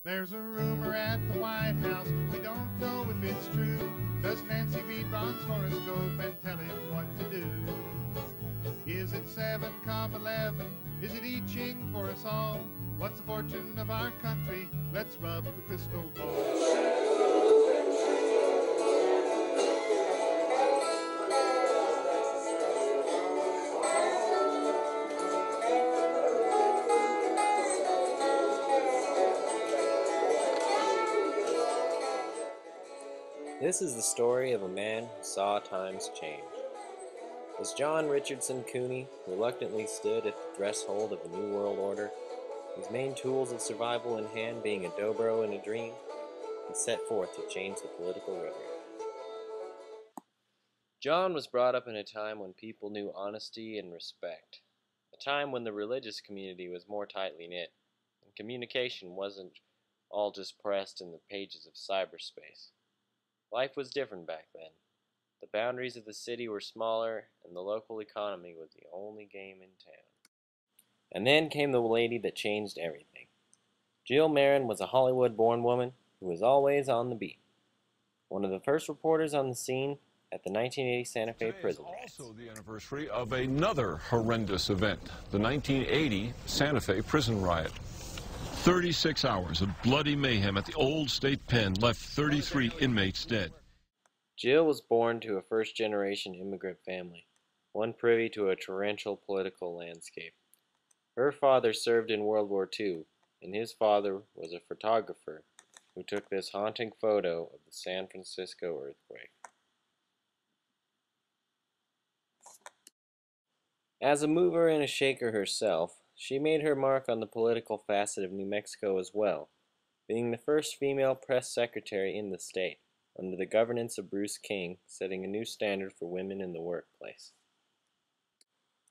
There's a rumor at the White House, we don't know if it's true. Does Nancy read Ron's horoscope and tell him what to do? Is it 7,11? Is it I Ching for us all? What's the fortune of our country? Let's rub the crystal ball. This is the story of a man who saw times change. As John Richardson Cooney reluctantly stood at the threshold of a new world order, his main tools of survival in hand being a dobro and a dream, he set forth to change the political rhetoric. John was brought up in a time when people knew honesty and respect, a time when the religious community was more tightly knit, and communication wasn't all just pressed in the pages of cyberspace. Life was different back then. The boundaries of the city were smaller, and the local economy was the only game in town. And then came the lady that changed everything. Jill Marron was a Hollywood-born woman who was always on the beat. One of the first reporters on the scene at the 1980 Santa Fe prison riots. Today is also the anniversary of another horrendous event, the 1980 Santa Fe prison riot. 36 hours of bloody mayhem at the old state pen left 33 inmates dead. Jill was born to a first-generation immigrant family, one privy to a torrential political landscape. Her father served in World War II, and his father was a photographer who took this haunting photo of the San Francisco earthquake. As a mover and a shaker herself, she made her mark on the political facet of New Mexico as well, being the first female press secretary in the state, under the governance of Bruce King, setting a new standard for women in the workplace.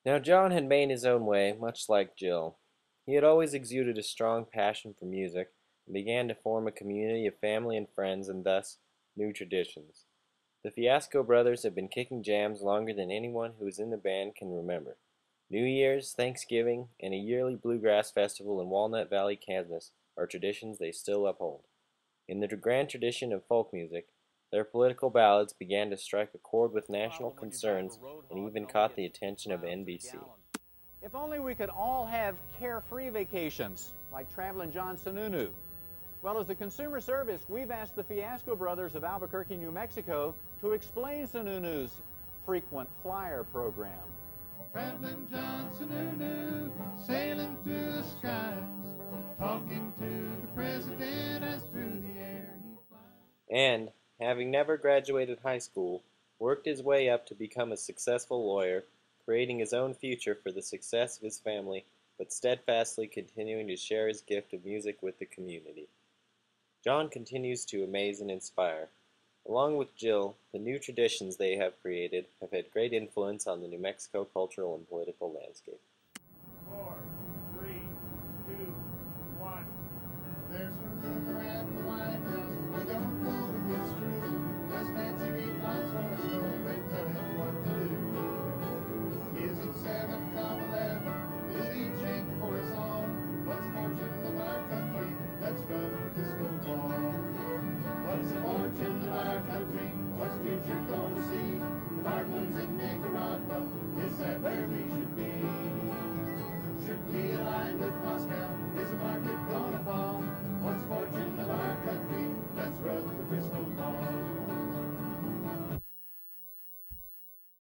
Now John had made his own way, much like Jill. He had always exuded a strong passion for music, and began to form a community of family and friends, and thus, new traditions. The Fiasco brothers had been kicking jams longer than anyone who was in the band can remember. New Year's, Thanksgiving, and a yearly bluegrass festival in Walnut Valley, Kansas are traditions they still uphold. In the grand tradition of folk music, their political ballads began to strike a chord with national concerns and even caught the attention of NBC. If only we could all have carefree vacations, like traveling John Sununu. Well, as the consumer service, we've asked the Fiasco brothers of Albuquerque, New Mexico, to explain Sununu's frequent flyer program. Traveling John Sununu, sailing through the skies, talking to the president as through the air he flies. And, having never graduated high school, worked his way up to become a successful lawyer, creating his own future for the success of his family, but steadfastly continuing to share his gift of music with the community. John continues to amaze and inspire. Along with Jill, the new traditions they have created have had great influence on the New Mexico cultural and political landscape.